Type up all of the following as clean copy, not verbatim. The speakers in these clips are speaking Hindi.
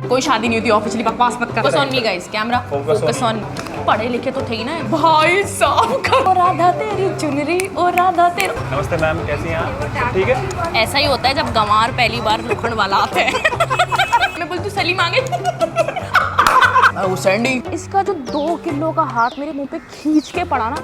कोई शादी नहीं होती ऑफिशियली, बकवास मत कर। Focus on me guys, camera focus on. पढ़े लिखे तो थे ही ना भाई साहब का। ओ राधा तेरी चुनरी, ओ राधा तेरी। नमस्ते मैम, कैसी हैं आप? ठीक है। ऐसा ही होता है जब गंवार पहली बार लोखंड वाला आते हैं। मैं बोलती सलीम आ गई। सैंडी, इसका जो 2 किलो का हाथ मेरे मुंह पे खींच के पड़ा ना।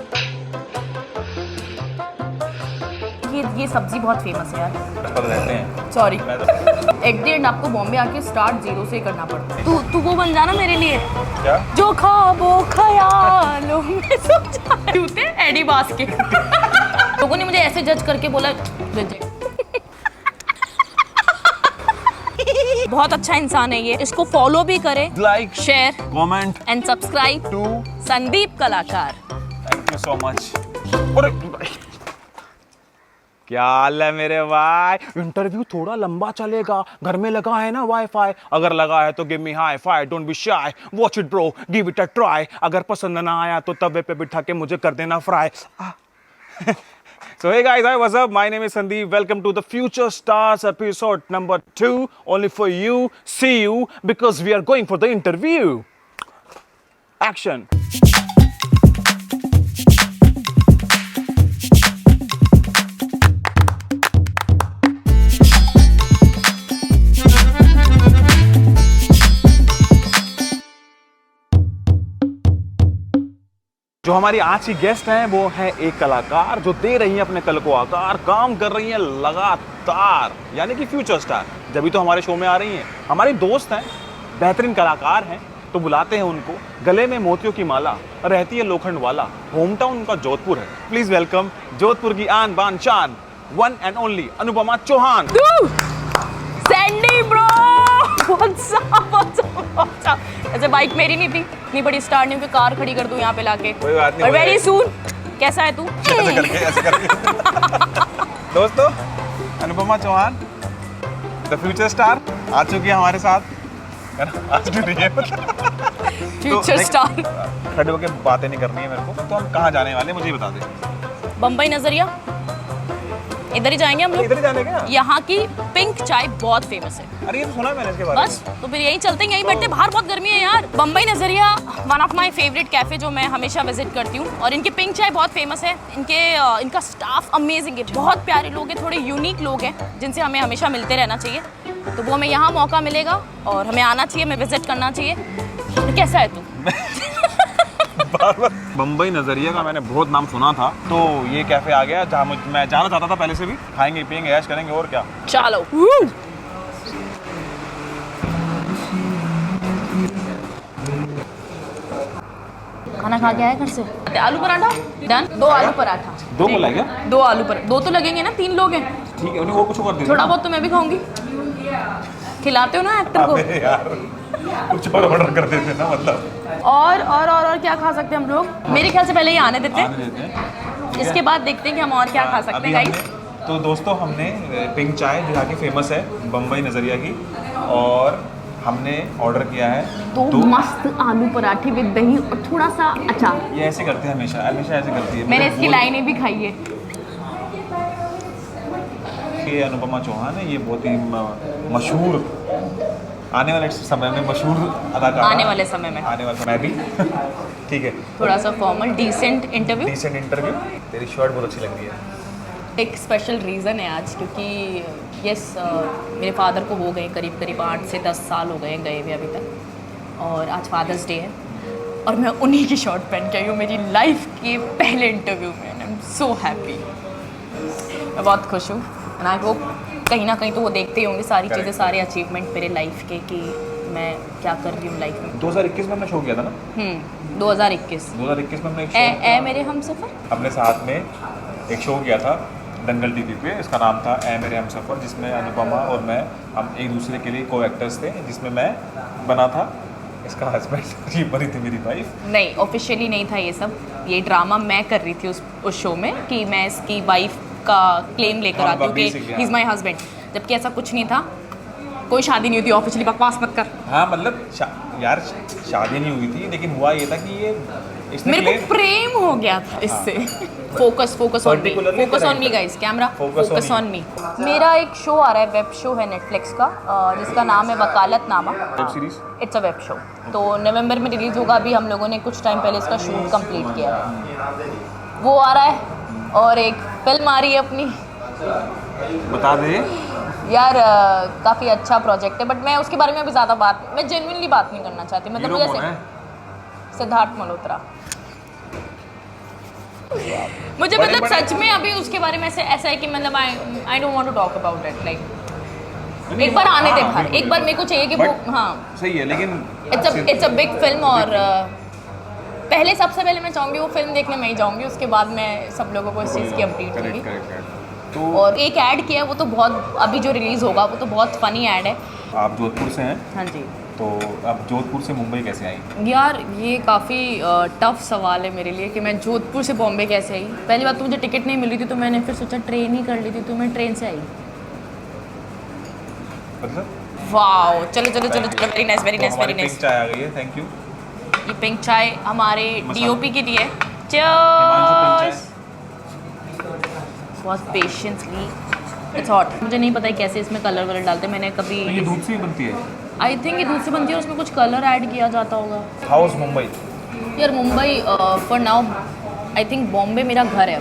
ये सब्जी बहुत फेमस है यार। रहते हैं। सॉरी। एट द एंड आपको बॉम्बे आके स्टार्ट जीरो से करना पड़ता है। तू वो बन जाना मेरे लिए। क्या? जो ख्वाबों ख्यालों में सो जाते एडी बास के। लोगों ने मुझे ऐसे जज करके बोला रिजेक्ट। बहुत अच्छा इंसान है ये, इसको फॉलो भी करें, like, share, comment and subscribe to Sandeep Kalakar. Thank you so much. क्या हाल है मेरे भाई? इंटरव्यू थोड़ा लंबा चलेगा, घर में लगा है ना वाईफाई, अगर लगा है तो give me hi fi, don't be shy, watch it bro, give it a try, अगर पसंद ना आया तो तवे पे बिठा के मुझे कर देना fry. So hey guys, hi, what's up? My name is Sandeep. Welcome to the Future Stars episode number 2. Only for you, see you, because we are going for the interview. Action. जो हमारी आज की गेस्ट हैं वो है एक कलाकार जो दे रही हैं अपने कल को आकार, काम कर रही हैं लगातार, यानी कि फ्यूचर स्टार। जब भी तो हमारे शो में आ रही हैं, हमारी दोस्त हैं, बेहतरीन कलाकार हैं, तो बुलाते हैं उनको। गले में मोतियों की माला, रहती है लोखंड वाला, होम टाउन उनका जोधपुर है। प्लीज वेलकम जोधपुर की आन बान शान, one and only Anupama Chauhan. Sandy bro, what's up? ऐसे बाइक मेरी नहीं थी, इतनी बड़ी स्टार नहीं कि कार खड़ी कर दूं यहाँ पे लाके। कोई बात नहीं। और वेरी सून। कैसा है तू? ऐसे करके। दोस्तों, Anupama Chauhan the future star आ चुकी है हमारे साथ, है ना? आज भी है फ्यूचर स्टार। खड़े होकर बातें नहीं करनी है मेरे को, तो हम कहाँ जाने वाले मुझे ही बता दे। बम्बई नजरिया, इधर ही जाएंगे हम लोग। इधर ही जाने का? यहाँ की पिंक चाय बहुत फेमस है। अरे ये तो सुना है मैंने इसके बारे में। बस तो फिर यहीं चलते हैं, यहीं बैठते हैं। बाहर बहुत गर्मी है यार। बम्बई नजरिया one of my favourite cafe जो मैं हमेशा विजिट करती हूँ, और इनकी पिंक चाय बहुत फेमस है। इनका स्टाफ अमेजिंग है, बहुत प्यारे लोग हैं, थोड़े यूनिक लोग हैं जिनसे हमें हमेशा मिलते रहना चाहिए। तो वो हमें यहाँ मौका मिलेगा और हमें आना चाहिए, हमें विजिट करना चाहिए। तो कैसा है तू? बम्बई नजरिया का मैंने बहुत नाम सुना था, तो ये कैफे आ गया जहाँ मैं जाना चाहता था पहले से भी। खाएंगे पियेंगे ऐश करेंगे और क्या। चलो। खाना खा के आए घर से? आलू पराठा डन। 2 आलू पराठा। 2 बोला क्या? 2 आलू पराठा। 2 तो लगेंगे ना, 3 लोग हैं। ठीक है, उन्हें वो कुछ कर दे। थोड़ा बहुत तो मैं भी खाऊंगी। खिलाते हो ना एक्टर को। यार कुछ और ऑर्डर कर देते ना, मतलब। और क्या खा सकते हैं हम लोग? मेरे ख्याल से पहले ये आने देते हैं, इसके बाद देखते हैं कि हम और क्या खा सकते हैं गाइस। तो दोस्तों, हमने पिंक चाय जो यहाँ की फेमस है बम्बई नजरिया की, और हमने ऑर्डर किया है 2 मस्त आलू पराठे विद दही और थोड़ा सा अचार। ये ऐसे करती है, हमेशा हमेशा ऐसे करती है। मैंने इसकी लाइनें भी खाई है। ये अनुपमा चौहान है, ये बहुत ही मशहूर, आने वाले समय में मशहूर अदाकार। आने वाले समय में मैं भी। ठीक है, थोड़ा सा फॉर्मल डिसेंट इंटरव्यू। तेरी शर्ट बहुत अच्छी लग रही है। एक स्पेशल रीज़न है आज, क्योंकि मेरे फादर को हो गए करीब 8 से 10 साल हो गए हुए अभी तक, और आज फादर्स डे है और मैं उन्हीं की शर्ट पहन के आई हूँ मेरी लाइफ के पहले इंटरव्यू में। आई एम सो हैप्पी, मैं बहुत खुश हूँ। एंड आई होप कहीं ना कहीं तो वो देखते ही होंगे सारी चीज़ें, सारे अचीवमेंट मेरे लाइफ के, कि मैं क्या कर रही हूँ लाइफ में। 2021 में हमने शो किया था ना? 2021 में हमने ए मेरे हमसफर अपने साथ में एक शो किया था दंगल टीवी पे। इसका नाम था ए मेरे हमसफर, जिसमें अनुपमा और मैं, हम एक दूसरे के लिए को एक्टर्स थे, जिसमें मैं बना था इसका हस्बैंड, ये बनी थी मेरी वाइफ। नहीं, ऑफिशियली नहीं था ये सब, ये ड्रामा मैं कर रही थी उस शो में, कि मैं इसकी वाइफ का क्लेम लेकर आती हूँ कि ही इज़ माई हस्बैंड, जबकि ऐसा कुछ नहीं था। कोई शादी नहीं हुई थी ऑफिशियली, बकवास मत कर। हाँ मतलब यार शादी नहीं हुई थी, लेकिन हुआ ये था कि ये इसने मेरे को प्रेम हो गया था इससे। Focus on me, Particularly focus on me character. Guys, camera Focus focus on on me. मेरा एक शो आ रहा है, वेब शो है नेटफ्लिक्स का, जिसका नाम है Vakalatnama. Web series. It's a web show. तो नवंबर में रिलीज़ होगा। अभी हम लोगों ने कुछ टाइम पहले इसका शूट कंप्लीट किया है, वो आ रहा है। और एक फिल्म आ रही है अपनी, बता दे यार काफ़ी अच्छा प्रोजेक्ट है, बट मैं उसके बारे में अभी ज़्यादा मैं जेन्युइनली बात नहीं करना चाहती। मतलब हीरो कौन जैसे है? सिद्धार्थ मल्होत्रा। मुझे बड़े- मतलब बड़े- सच में अभी उसके बारे में ऐसा है कि मतलब I don't want to talk about it, like एक बार आने दे बाहर, एक बार मेरे को चाहिए कि वो, हाँ सही है, लेकिन इट्स अ बिग फिल्म। और पहले सबसे पहले मैं चाहूँगी वो फिल्म देखने मैं ही जाऊँगी, उसके बाद मैं सब लोगों को इस चीज़ की अपडेट दूँगी। तो और एक ऐड किया है, वो तो बहुत, अभी जो रिलीज़ होगा वो तो बहुत फ़नी ऐड है। आप जोधपुर से हैं, हाँ जी। तो आप जोधपुर से मुंबई कैसे आई? यार ये काफ़ी टफ सवाल है मेरे लिए कि मैं जोधपुर से बॉम्बे कैसे आई। पहली बात तो मुझे टिकट नहीं मिली थी, तो मैंने फिर सोचा ट्रेन ही कर ली थी, तो मैं ट्रेन से आई। मतलब वाओ, चलो चलो चलो चलो, very nice very nice very nice. चाय आ गई है, थैंक यू। ये पिंक चाय हमारे डीओपी के लिए। हिमांशु चीयर्स। बहुत पेशेंसली, इट्स हॉट। मुझे नहीं पता है कैसे इसमें कलर वलर डालते, मैंने कभी, तो ये दूध से ही बनती है? आई थिंक ये दूध से बनती है और उसमें कुछ कलर ऐड किया जाता होगा। हाउस मुंबई। यार Mumbai for now I think Bombay मेरा घर है।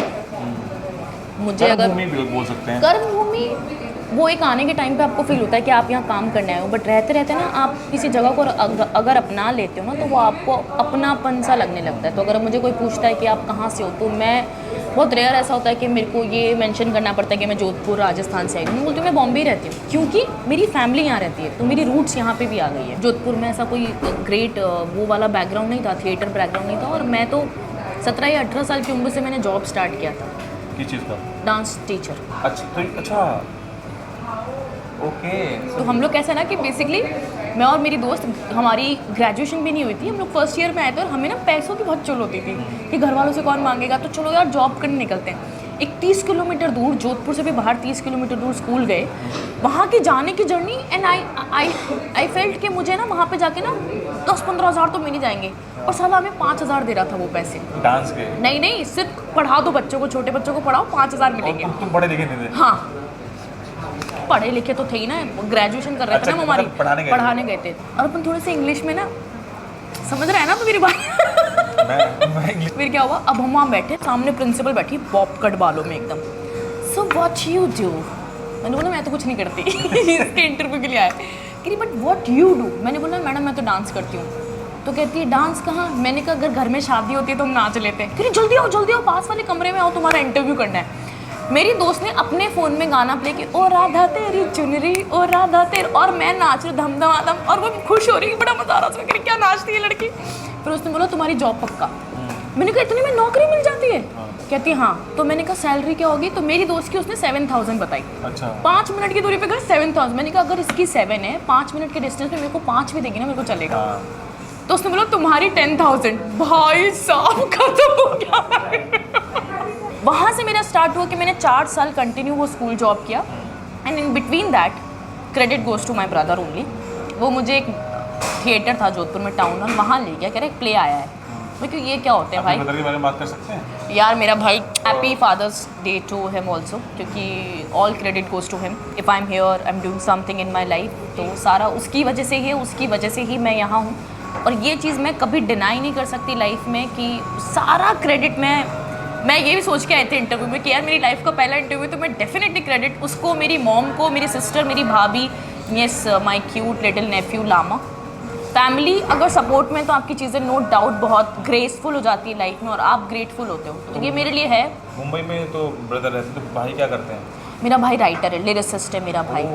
मुझे अगर कर्मभूमि भी बोल सकते हैं। कर्मभूमि, वो एक आने के टाइम पे आपको फील होता है कि आप यहाँ काम करने आए हो, बट रहते रहते ना आप किसी जगह को अगर अपना लेते हो ना, तो वो आपको अपनापन सा लगने लगता है। तो अगर मुझे कोई पूछता है कि आप कहाँ से हो, तो मैं, बहुत रेयर ऐसा होता है कि मेरे को ये मेंशन करना पड़ता है कि मैं जोधपुर राजस्थान से आई हूँ। मैं बोलती हूँ मैं बॉम्बे रहती हूँ, क्योंकि मेरी फैमिली यहाँ रहती है, तो मेरी रूट्स यहाँ पे भी आ गई है। जोधपुर में ऐसा कोई ग्रेट वो वाला बैकग्राउंड नहीं था, थिएटर बैकग्राउंड नहीं था, और मैं तो 17 या 18 साल की उम्र से मैंने जॉब स्टार्ट किया था, किस चीज़ का? Dance teacher. अच्छा ओके। तो हम लोग कैसा ना कि बेसिकली मैं और मेरी दोस्त, हमारी ग्रेजुएशन भी नहीं हुई थी, हम लोग फर्स्ट ईयर में आए थे, और हमें ना पैसों की बहुत चुल होती थी कि घर वालों से कौन मांगेगा, तो चलो यार जॉब करने निकलते हैं। एक 30 किलोमीटर दूर, जोधपुर से भी बाहर 30 किलोमीटर दूर स्कूल गए, वहाँ की जाने की जर्नी, एंड आई फेल्ट कि मुझे ना वहाँ पे जाके ना 10-15 हज़ार तो मिल ही जाएंगे, और साला हमें 5,000 दे रहा था वो पैसे। डांस के? नहीं, सिर्फ पढ़ा दो बच्चों को, छोटे बच्चों को पढ़ाओ, 5,000 मिलेंगे। तुम पढ़े लिखे नहीं थे? हाँ, पढ़े लिखे तो थे ही ना, ग्रेजुएशन कर रहे थे ना हम, हमारी पढ़ाने गए थे, और अपन थोड़े से इंग्लिश में ना, समझ रहे हैं ना तो मेरी बात। मैं फिर क्या हुआ, अब हम वहाँ बैठे, सामने प्रिंसिपल बैठी बॉब कट बालों में एकदम। So what you do? मैंने बोला मैं तो कुछ नहीं करती। इसके इंटरव्यू के लिए आए। कि बट व्हाट यू डू? मैंने बोला मैडम मैं तो डांस करती हूँ। तो कहती है डांस कहाँ? मैंने कहा अगर घर में शादी होती है तो हम नाच लेते हैं। फिर जल्दी आओ पास वाले कमरे में आओ, तुम्हारा इंटरव्यू करना है। मेरी दोस्त ने अपने फ़ोन में गाना प्ले किया, ओ राधा तेरी चुनरी, ओ राधा तेरी, और मैं नाच रही धम धम आदम, और वो खुश हो रही, बड़ा मजा आ रहा था, उसमें क्या नाचती है लड़की। फिर उसने बोला तुम्हारी जॉब पक्का? मैंने कहा इतनी में नौकरी मिल जाती है? कहती हाँ। तो मैंने कहा सैलरी क्या होगी? तो मेरी दोस्त की उसने 7,000 बताई। अच्छा। 5 मिनट की दूरी पे घर 7,000। मैंने कहा अगर इसकी 7 है, 5 मिनट के डिस्टेंस में मेरे को 5 भी देगी ना, मेरे को चलेगा। तो उसने बोला तुम्हारी 10,000। भाई साहब खत्म हो गया। वहाँ से मेरा स्टार्ट हुआ कि मैंने 4 साल कंटिन्यू वो स्कूल जॉब किया, and in between that credit goes to my brother only. वो मुझे एक थिएटर था जोधपुर में, टाउन हॉल, वहाँ ले गया, कह रहे एक प्ले आया है। मैं क्यों, ये क्या होते हैं भाई? ब्रदर के बारे में बात कर सकते हैं? यार मेरा भाई, happy father's day to him also, क्योंकि all credit goes to him. If I am here, I am doing something in my life, तो सारा उसकी वजह से ही है, उसकी वजह से ही मैं यहाँ हूँ। और ये चीज़ मैं कभी डिनाई नहीं कर सकती लाइफ में कि सारा क्रेडिट मैं ये भी सोच के आए थे इंटरव्यू में कि यार मेरी लाइफ का पहला इंटरव्यू, तो मैं डेफिनेटली क्रेडिट उसको, मेरी मॉम को, मेरी सिस्टर, मेरी भाभी, yes my cute little nephew Lama. Family अगर सपोर्ट में, तो आपकी चीज़ें नो डाउट बहुत ग्रेसफुल हो जाती है लाइफ में, और आप ग्रेटफुल होते हो, तो ये मेरे लिए है। मुंबई में तो ब्रदर रहते, तो भाई क्या करते हैं? मेरा भाई राइटर है, लिरिसिस्ट है मेरा भाई,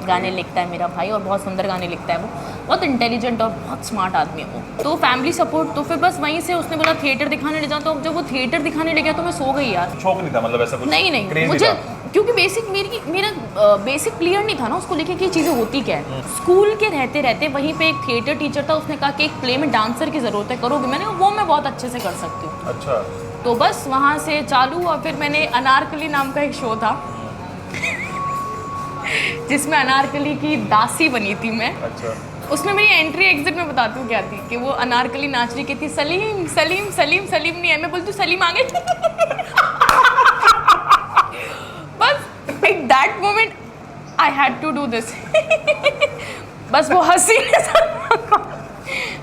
गाने लिखता है मेरा भाई, और बहुत सुंदर गाने लिखता है वो, बहुत इंटेलिजेंट और बहुत स्मार्ट आदमी है वो। तो फैमिली सपोर्ट, तो फिर बस वहीं से उसने बोला थिएटर दिखाने ले जाओ, तो जब वो थिएटर दिखाने ले गया तो मैं सो गई यार। शौक नहीं था मतलब ऐसा कुछ? नहीं, मुझे क्योंकि मेरा बेसिक क्लियर नहीं था ना उसको लेके कि चीज़ें होती क्या है। स्कूल के रहते रहते वहीं पे एक थिएटर टीचर था, उसने कहा कि एक प्ले में डांसर की ज़रूरत है, करोगे? मैंने कहा वो मैं बहुत अच्छे से कर सकती हूँ। अच्छा। तो बस वहाँ से चालू, और फिर मैंने अनारकली नाम का एक शो था जिसमें अनारकली की दासी बनी थी मैं। अच्छा। उसमें मेरी एंट्री एग्जिट में बताती हूँ क्या थी कि वो अनारकली नाच रही की थी, सलीम सलीम सलीम सलीम नहीं है, मैं बोलती हूँ सलीम आ गई। बस at that moment I had to do this. बस वो हंसी।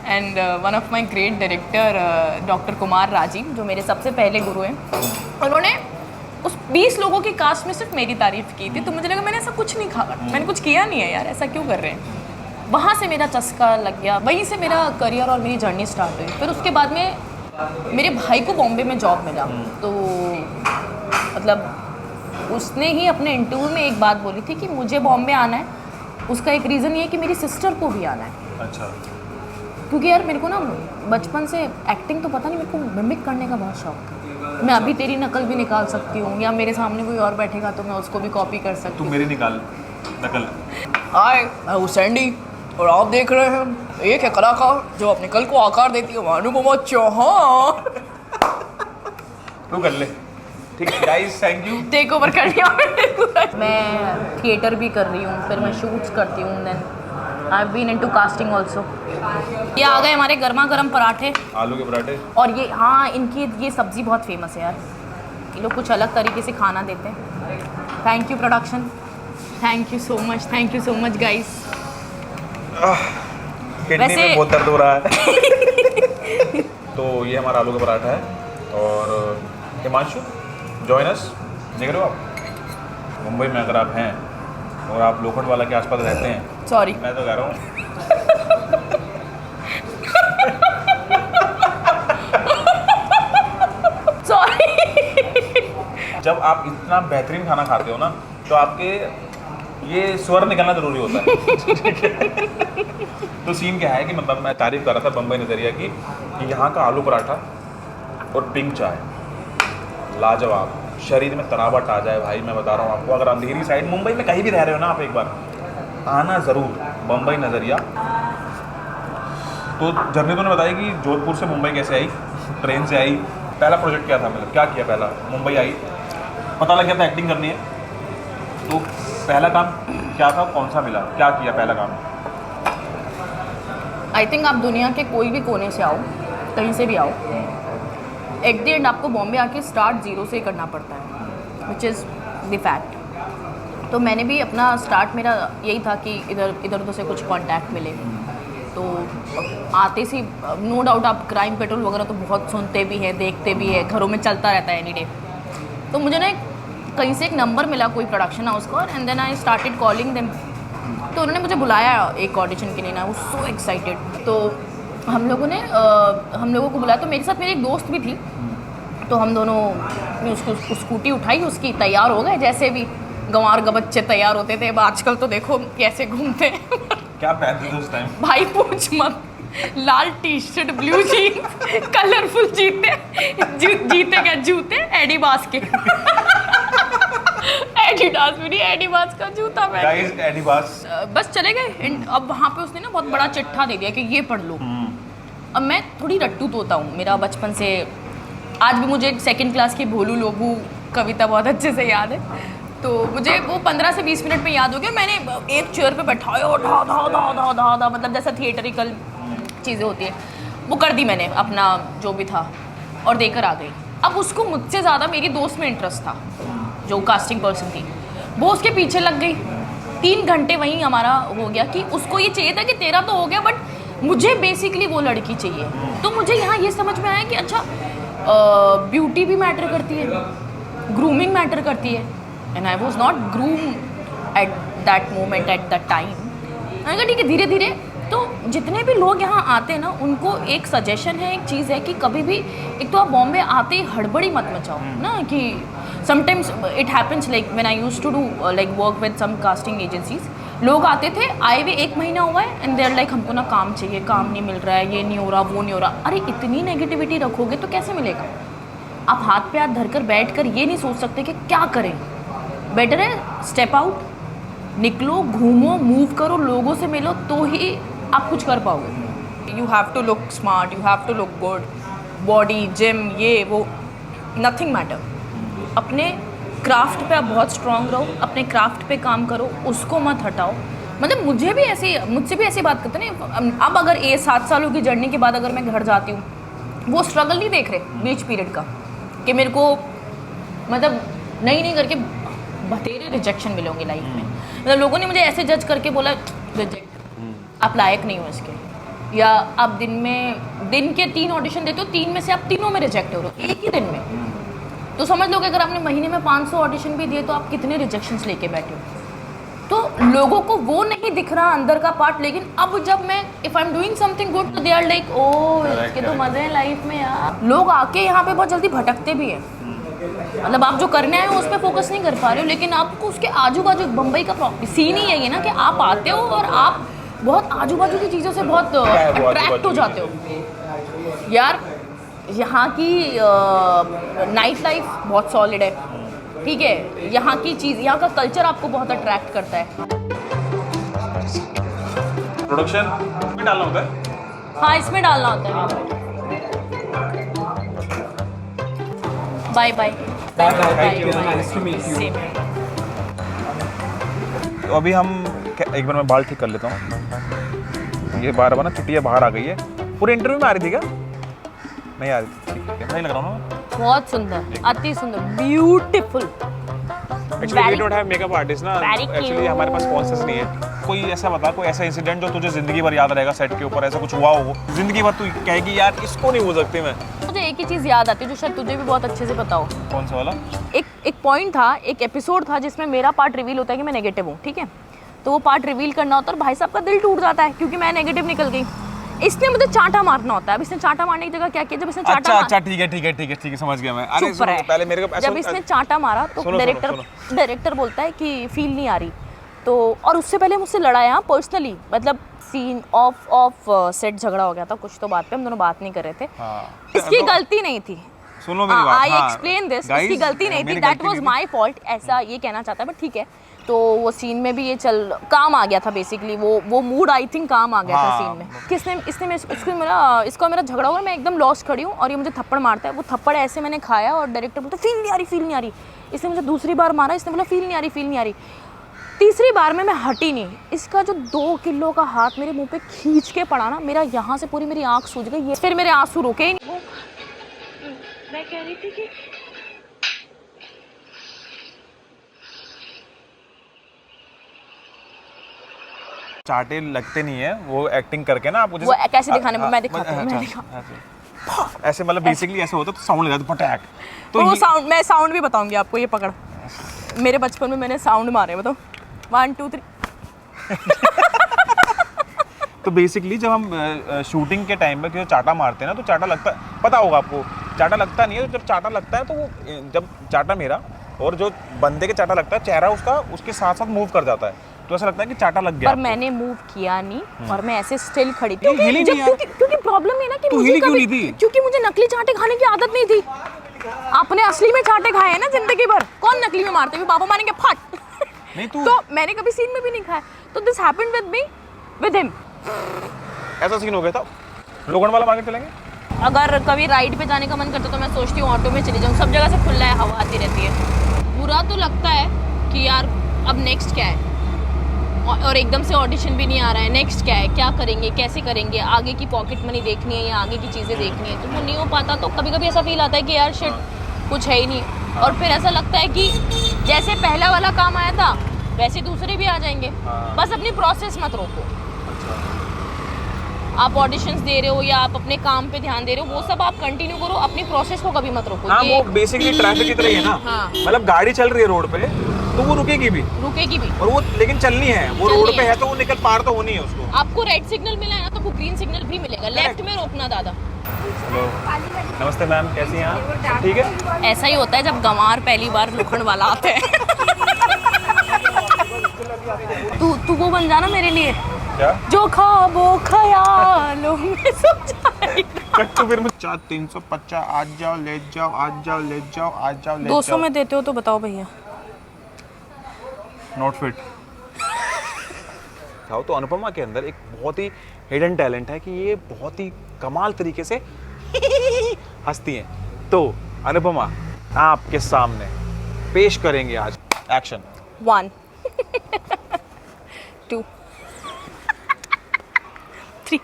And one of my great director doctor Kumar Rajeev, जो मेरे सबसे पहले गुरु हैं, उन्होंने उस 20 लोगों की कास्ट में सिर्फ मेरी तारीफ की थी। तो मुझे लगा मैंने ऐसा कुछ नहीं कहा, मैंने कुछ किया नहीं है यार, ऐसा क्यों कर रहे हैं। वहाँ से मेरा चस्का लग गया, वहीं से मेरा करियर और मेरी जर्नी स्टार्ट हुई। फिर उसके बाद में मेरे भाई को बॉम्बे में जॉब मिला, तो मतलब उसने ही अपने इंटरव्यू में एक बात बोली थी कि मुझे बॉम्बे आना है। उसका एक रीज़न ये है कि मेरी सिस्टर को भी आना है। अच्छा। क्योंकि यार मेरे को ना बचपन से एक्टिंग तो पता नहीं, मेरे को मिमिक करने का बहुत शौक था। मैं अभी तेरी नकल भी निकाल सकती हूँ, या मेरे सामने कोई और बैठेगा तो मैं उसको भी कॉपी कर सकती हूँ। तू मेरी निकाल नकल। हाय, मैं हूँ सैंडी और आप देख रहे हैं एक है कलाकार जो अपने कल को आकार देती है अनुपमा चौहान। तू कर ले, ठीक है guys, thank you. Take over कर लिया। मैं थिएटर भी कर रही हूँ, फिर मैं शूट्स करती हूँ, then I have been into casting also. ये आ गए हमारे गर्मा गर्म पराठे, आलू के पराठे। और ये हाँ, इनकी ये सब्ज़ी बहुत फेमस है यार, ये लोग कुछ अलग तरीके से खाना देते हैं। Thank you production, thank you so much guys. Kidney में बहुत दर्द हो रहा है। तो ये हमारा आलू का पराठा है। और हिमांशु, जॉइन अस। देख रहे हो आप, मुंबई में अगर आप हैं और आप लोखंडवाला के आसपास रहते हैं, सॉरी मैं तो कह रहा हूँ सॉरी। जब आप इतना बेहतरीन खाना खाते हो ना, तो आपके ये स्वर निकलना जरूरी होता है। तो सीन क्या है कि मतलब मैं तारीफ कर रहा था बम्बई नज़रिया की, कि यहाँ का आलू पराठा और पिंक चाय लाजवाब, शरीर में तनावट आ जाए भाई। मैं बता रहा हूँ आपको, अगर अंधेरी साइड मुंबई में कहीं भी रह रहे हो ना आप, एक बार आना ज़रूर बम्बई नज़रिया। तो जर्नी तूने बताई कि जोधपुर से मुंबई कैसे आई, ट्रेन से आई। पहला प्रोजेक्ट क्या था, मतलब क्या किया पहला? मुंबई आई, पता लग गया था एक्टिंग करनी है, तो पहला काम क्या था, कौन सा मिला, क्या किया पहला काम? आई थिंक आप दुनिया के कोई भी कोने से आओ, कहीं से भी आओ, एट द एंड आपको बॉम्बे आके स्टार्ट जीरो से करना पड़ता है, विच इज़ द फैक्ट। तो मैंने भी अपना स्टार्ट, मेरा यही था कि इधर उधर से कुछ कांटेक्ट मिले। तो आते सी नो डाउट आप क्राइम पेट्रोल वगैरह तो बहुत सुनते भी हैं, देखते भी हैं, घरों में चलता रहता है एनी डे। तो मुझे ना कहीं से एक नंबर मिला कोई प्रोडक्शन हाउस का, and then I started calling them. तो उन्होंने मुझे बुलाया एक ऑडिशन के लिए ना, वो सो एक्साइटेड। तो हम लोगों को बुलाया, तो मेरे साथ मेरी एक दोस्त भी थी। तो हम दोनों ने उसको स्कूटी उठाई उसकी, तैयार हो गए जैसे भी गंवार गबच्चे तैयार होते थे। अब आजकल तो देखो कैसे घूमते हैं। क्या पहनते थे उस टाइम? भाई पूछ मत, लाल T shirt, blue jeans, colourful जीते क्या जूते, एडिबास के। एडिडास भी नहीं, एडिबास का जूता पहन। गाइस एडिबास। बस चले गए। अब वहाँ पे उसने ना बहुत बड़ा चिट्ठा दे दिया कि ये पढ़ लो। अब मैं थोड़ी रट्टू तोता हूँ, मेरा बचपन से आज भी मुझे 2nd क्लास की भोलू लोगू कविता बहुत अच्छे से याद है। तो मुझे वो 15 से 20 मिनट में याद हो गया। मैंने एक चेयर पे बैठाया, धा धा धा धा धा धा, मतलब जैसा थिएटरिकल चीज़ें होती है वो कर दी मैंने, अपना जो भी था, और देकर आ गई। अब उसको मुझसे ज़्यादा मेरी दोस्त में इंटरेस्ट था, जो कास्टिंग पर्सन थी, वो उसके पीछे लग गई। 3 घंटे वहीं हमारा हो गया कि उसको ये चाहिए था कि तेरा तो हो गया, बट मुझे बेसिकली वो लड़की चाहिए। तो मुझे यहाँ ये समझ में आया कि अच्छा ब्यूटी भी मैटर करती है, ग्रूमिंग मैटर करती है, and I was not groom eight that moment at that time. मैंने कहा ठीक है, धीरे धीरे। तो जितने भी लोग यहाँ आते हैं ना, उनको एक सजेशन है, एक चीज़ है कि कभी भी, एक तो आप बॉम्बे आते ही हड़बड़ी मत मचाओ ना, कि sometimes it happens like when I used to do like work with some casting agencies. लोग आते थे, आए हुए 1 महीना हुआ है, एंड देयर लाइक हमको ना काम चाहिए, काम नहीं मिल रहा है, ये नहीं हो रहा, वो नहीं हो रहा। अरे इतनी नेगेटिविटी रखोगे तो कैसे मिलेगा? आप हाथ पे हाथ धरकर बैठ कर ये नहीं सोच सकते कि क्या करें। बेटर है स्टेप आउट, निकलो, घूमो, मूव करो, लोगों से मिलो, तो ही आप कुछ कर पाओगे। You have to look smart, you have to look good, body, gym, ये वो, नथिंग मैटर। अपने क्राफ्ट पे आप बहुत स्ट्रांग रहो, अपने क्राफ्ट पे काम करो, उसको मत हटाओ। मतलब मुझसे भी ऐसी बात करते नहीं। अब अगर 7 सालों की जर्नी के बाद अगर मैं घर जाती हूँ, वो स्ट्रगल नहीं देख रहे बीच पीरियड का कि मेरे को मतलब नहीं करके बतेरे रिजेक्शन मिले होंगे लाइफ में। मतलब लोगों ने मुझे ऐसे जज करके बोला रिजेक्ट, आप लायक नहीं हो इसके, या आप दिन के 3 ऑडिशन देते हो, 3 में से आप तीनों में रिजेक्ट हो रहे हो एक ही दिन में। तो समझ लो कि अगर आपने महीने में 500 ऑडिशन भी दिए तो आप कितने रिजेक्शंस लेके बैठे हो। तो लोगों को वो नहीं दिख रहा अंदर का पार्ट। लेकिन अब जब मैं if I am doing something good तो दे आर लाइक ओ इसके तो मजे हैं लाइफ में यार। लोग आके यहाँ पे बहुत जल्दी भटकते भी हैं। मतलब आप जो करने आए हो उस पर फोकस नहीं कर पा रहे हो, लेकिन आपको उसके आजू बाजू बम्बई का सीन ही यही है ना कि आप आते हो और आप बहुत आजू बाजू की चीज़ों से बहुत अट्रैक्ट हो जाते हो। यार यहाँ की नाइट लाइफ बहुत सॉलिड है, ठीक है, यहाँ की चीज़, यहाँ का कल्चर आपको बहुत अट्रैक्ट करता है। प्रोडक्शन में डालना होता है? हाँ, इसमें डालना होता है। Bye bye. तो अभी हम एक बार मैं बाल ठीक कर लेता हूँ। ये बार ना चुटिया बाहर आ गई है। पूरे इंटरव्यू में आ रही थी क्या? नहीं आ रही थी, ठीक है। नहीं लग रहा हूँ ना? बहुत सुंदर, अति सुंदर, beautiful. Actually we don't have makeup artist ना, एक्चुअली हमारे पास स्पॉन्सर्स नहीं है। कोई ऐसा बता, कोई ऐसा इंसिडेंट जो तुझे जिंदगी भर याद रहेगा सेट के ऊपर, ऐसा कुछ हुआ हो जिंदगी भर तू कहेगी यार इसको नहीं भूल सकती मैं। मुझे एक ही चीज़ याद आती है जो शायद तुझे भी बहुत अच्छे से पता हो। कौन सा वाला? एक पॉइंट था, एक एपिसोड था जिसमें मेरा पार्ट रिवील होता है कि मैं नेगेटिव हूँ, ठीक है। तो वो पार्ट रिवील करना होता है और भाई साहब का दिल टूट जाता है क्योंकि मैं नेगेटिव निकल गई। इसने मुझे चांटा मारना होता है। अब इसने चांटा मारने की जगह क्या किया, जब इसने चांटा अच्छा ठीक है समझ गया मैं। अरे पहले मेरे को जब इसने चांटा मारा तो डायरेक्टर बोलता है कि फील नहीं आ रही। तो और उससे पहले मुझसे लड़ाया पर्सनली, मतलब सीन ऑफ सेट झगड़ा हो गया था कुछ तो बात पे, हम दोनों बात नहीं कर रहे थे। इसकी गलती नहीं थी, सुनो मेरी बात। आई एक्सप्लेन दिस, इसकी गलती नहीं थी, दैट वाज माय फॉल्ट, ऐसा ये कहना चाहता है, बट ठीक है। तो वो सीन में भी ये काम आ गया था बेसिकली, वो मूड आई थिंक काम आ गया था सीन में। इसको मेरा झगड़ा हुआ, मैं एकदम लॉस्ट खड़ी हूँ और ये मुझे थप्पड़ मारता है। वो थप्पड़ ऐसे मैंने खाया और डायरेक्टर बोलता फील नहीं आ रही। इसने मुझे दूसरी बार मारा, इसने बोला फील नहीं आ रही। तीसरी बार में मैं हटी नहीं। इसका जो 2 किलो का हाथ मेरे मुंह पे खींच के पड़ा ना, मेरा यहाँ से पूरी मेरी आँख सूज गई। फिर मेरे आंसू रुके ही नहीं। मैं कह रही थी कि चाटे लगते नहीं है वो एक्टिंग करके ना, आप वो कैसे दिखाने में मैं दिखाती हूँ। ऐसे मतलब बेसिकली ऐसे होता तो साउंड लगा पटाक। तो वो साउंड, मैं साउंड भी बताऊंगी आपको, ये पकड़। मेरे बचपन में मैंने साउंड मारे, बताओ 1 2 3। तो बेसिकली जब हम शूटिंग के टाइम पे चाटा मारते हैं ना तो चाटा लगता है, पता होगा आपको, चाटा लगता नहीं है। तो जब चाटा लगता है तो वो जब चाटा मेरा और जो बंदे के चाटा लगता है, चेहरा उसका उसके साथ साथ मूव कर जाता है, तो ऐसा लगता है कि चाटा लग गया। पर मैंने मूव किया नहीं और मैं ऐसे स्टिल खड़ी थी क्योंकि प्रॉब्लम है ना कि मुझे क्योंकि मुझे नकली चाटे खाने की आदत नहीं थी। आपने असली में चाटे खाए हैं ना जिंदगी भर, कौन नकली में मारते हुए बाबा मारेंगे फट। नहीं तो मैंने कभी सीन में भी नहीं खाया। तो this happened with me with him. ऐसा सीन हो गया था। लोगन वाला मार्केट चलेंगे? अगर कभी राइड पे जाने का मन करता तो मैं सोचती हूँ ऑटो में चली जाऊँ, सब जगह से खुला है, हवा आती रहती है। बुरा तो लगता है कि यार अब नेक्स्ट क्या है, और एकदम से ऑडिशन भी नहीं आ रहा है, नेक्स्ट क्या है, क्या करेंगे, कैसे करेंगे, आगे की पॉकेट मनी देखनी है या आगे की चीज़ें देखनी है, तो वो नहीं हो पाता। तो कभी कभी ऐसा फील आता है कि यार शिट कुछ है ही नहीं। और फिर ऐसा लगता है कि जैसे पहला वाला काम आया था वैसे दूसरे भी आ जाएंगे। बस अपनी प्रोसेस मत रोको। आप ऑडिशंस दे रहे हो या आप अपने काम पे ध्यान दे रहे हो, वो सब आप कंटिन्यू करो, अपनी प्रोसेस को कभी मत रोको। हाँ, वो बेसिकली ट्रैफिक की तरह ही है ना। हाँ। मतलब गाड़ी चल रही है रोड पे तो वो रुकेगी भी और वो लेकिन चलनी है, वो रोड पे है तो वो निकल पार तो होनी है उसको। आपको रेड सिग्नल मिला है ना तो वो ग्रीन सिग्नल भी मिलेगा, लेफ्ट में रोकना दादा। हेलो, नमस्ते मैम, कैसी हैं आप? ठीक है। ऐसा ही होता है जब गंवार पहली बार लोखंड वाला आते हैं। तू वो बन जाना मेरे लिए। क्या? जो ख्वाबों ख्यालों में सो जाएगा। तो फिर मैं 350 आज जाओ ले जाओ, आज जाओ ले जाओ, आज जाओ ले जाओ। 200 में देते हो तो बताओ भैया। Not fit. तो अनुपमा के अंदर एक बहुत ही हिडन टैलेंट है कि ये बहुत ही कमाल तरीके से हंसती हैं। तो अनुपमा आपके सामने पेश करेंगे आज एक्शन। 1 2 3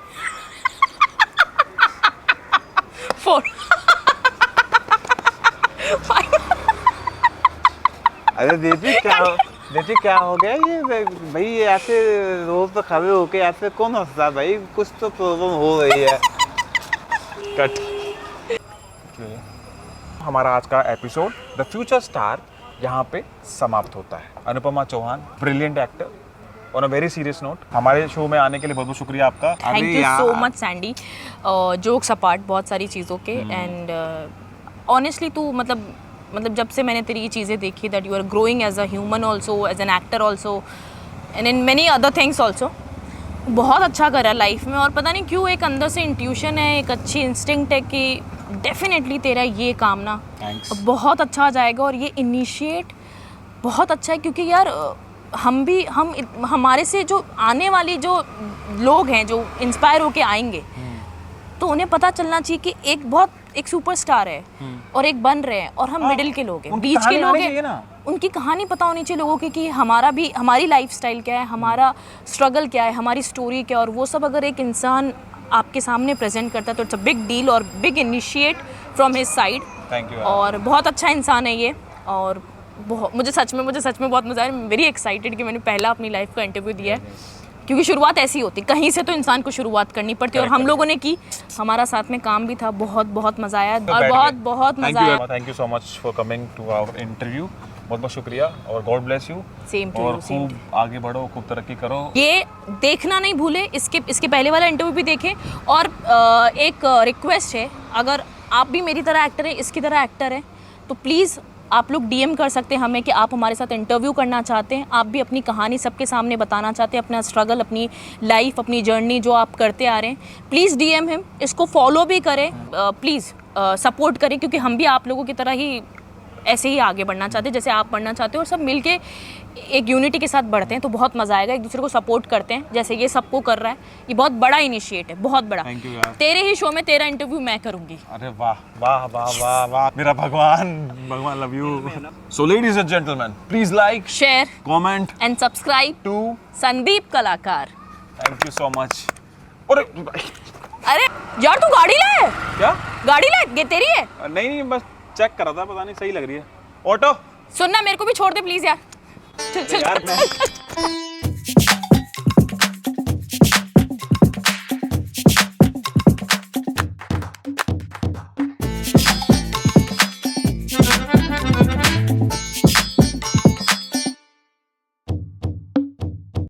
4 5 अरे दीदी क्या हो गया ये भाई, ऐसे रोज तो खड़े होके ऐसे कौन हंसता है भाई, कुछ तो प्रॉब्लम हो रही है। कट। हमारा आज का एपिसोड द फ्यूचर स्टार यहाँ पे समाप्त होता है। Anupama Chauhan, brilliant actor. On a very serious note, हमारे शो में आने के लिए बहुत बहुत शुक्रिया आपका। Thank you so much Sandy, jokes apart बहुत सारी चीज़ों के, एंड ऑनेस्टली तू मतलब जब से मैंने तेरी ये चीज़ें देखी, that you are growing as a human also, as an actor also, and in many other things also, बहुत अच्छा करा लाइफ में। और पता नहीं क्यों एक अंदर से इंट्यूशन है, एक अच्छी इंस्टिंक्ट है कि डेफिनेटली तेरा ये काम ना बहुत अच्छा जाएगा। और ये इनिशिएट बहुत अच्छा है, क्योंकि यार हमारे से जो आने वाली जो लोग हैं जो इंस्पायर होके आएंगे, तो उन्हें पता चलना चाहिए कि एक सुपरस्टार है और एक बन रहे हैं, और हम मिडिल के लोग हैं, बीच के लोग हैं। उनकी कहानी पता होनी चाहिए लोगों की कि हमारी लाइफस्टाइल क्या है, हमारा स्ट्रगल क्या है, हमारी स्टोरी क्या है। और वो सब अगर एक इंसान आपके सामने प्रेजेंट करता है तो इट्स अ बिग डील और big initiate from his side. Thank you. और बहुत अच्छा इंसान है ये, और मुझे सच में बहुत मज़ा आया। वेरी एक्साइटेड कि मैंने पहला अपनी लाइफ का इंटरव्यू दिया है, क्योंकि शुरुआत ऐसी होती, कहीं से तो इंसान को शुरुआत करनी पड़ती है, और हम लोगों ने की, हमारा साथ में काम भी था, बहुत मज़ा आया, और बहुत मज़ा आया। Thank you so much for coming to our interview, बहुत शुक्रिया, और god bless you. Same to और यू, खूब आगे बढ़ो, खूब तरक्की करो। ये देखना नहीं भूले, इसके पहले वाला इंटरव्यू भी देखें। और एक रिक्वेस्ट है, अगर आप भी मेरी तरह एक्टर है, इसकी तरह एक्टर है, तो प्लीज़ आप लोग DM कर सकते हैं हमें कि आप हमारे साथ इंटरव्यू करना चाहते हैं, आप भी अपनी कहानी सबके सामने बताना चाहते हैं, अपना स्ट्रगल, अपनी लाइफ, अपनी जर्नी जो आप करते आ रहे हैं। प्लीज़ DM हिम, इसको फॉलो भी करें, प्लीज़ सपोर्ट करें, क्योंकि हम भी आप लोगों की तरह ही ऐसे ही आगे बढ़ना चाहते हैं जैसे आप बढ़ना चाहते हो, और सब मिलके एक यूनिटी के साथ बढ़ते हैं तो बहुत मज़ा आएगा। एक दूसरे को सपोर्ट करते हैं जैसे ये सबको कर रहा है, ये बहुत बड़ा इनिशिएट है, बहुत बड़ा। थैंक यू यार। तेरे ही शो में तेरा इंटरव्यू मैं करूँगी। अरे वाह वाह वाह वाह वाह, मेरा भगवान love you. So ladies and gentleman, please like, share, comment and subscribe to Sandeep Kalakar. Thank you so much. अरे यार तू गाड़ी ले, क्या गाड़ी ले, ये तेरी है? नहीं बस चेक कर रहा था, पता नहीं सही लग रही है। ऑटो सुनना, मेरे को भी छोड़ दे प्लीज यार। चल यार मैं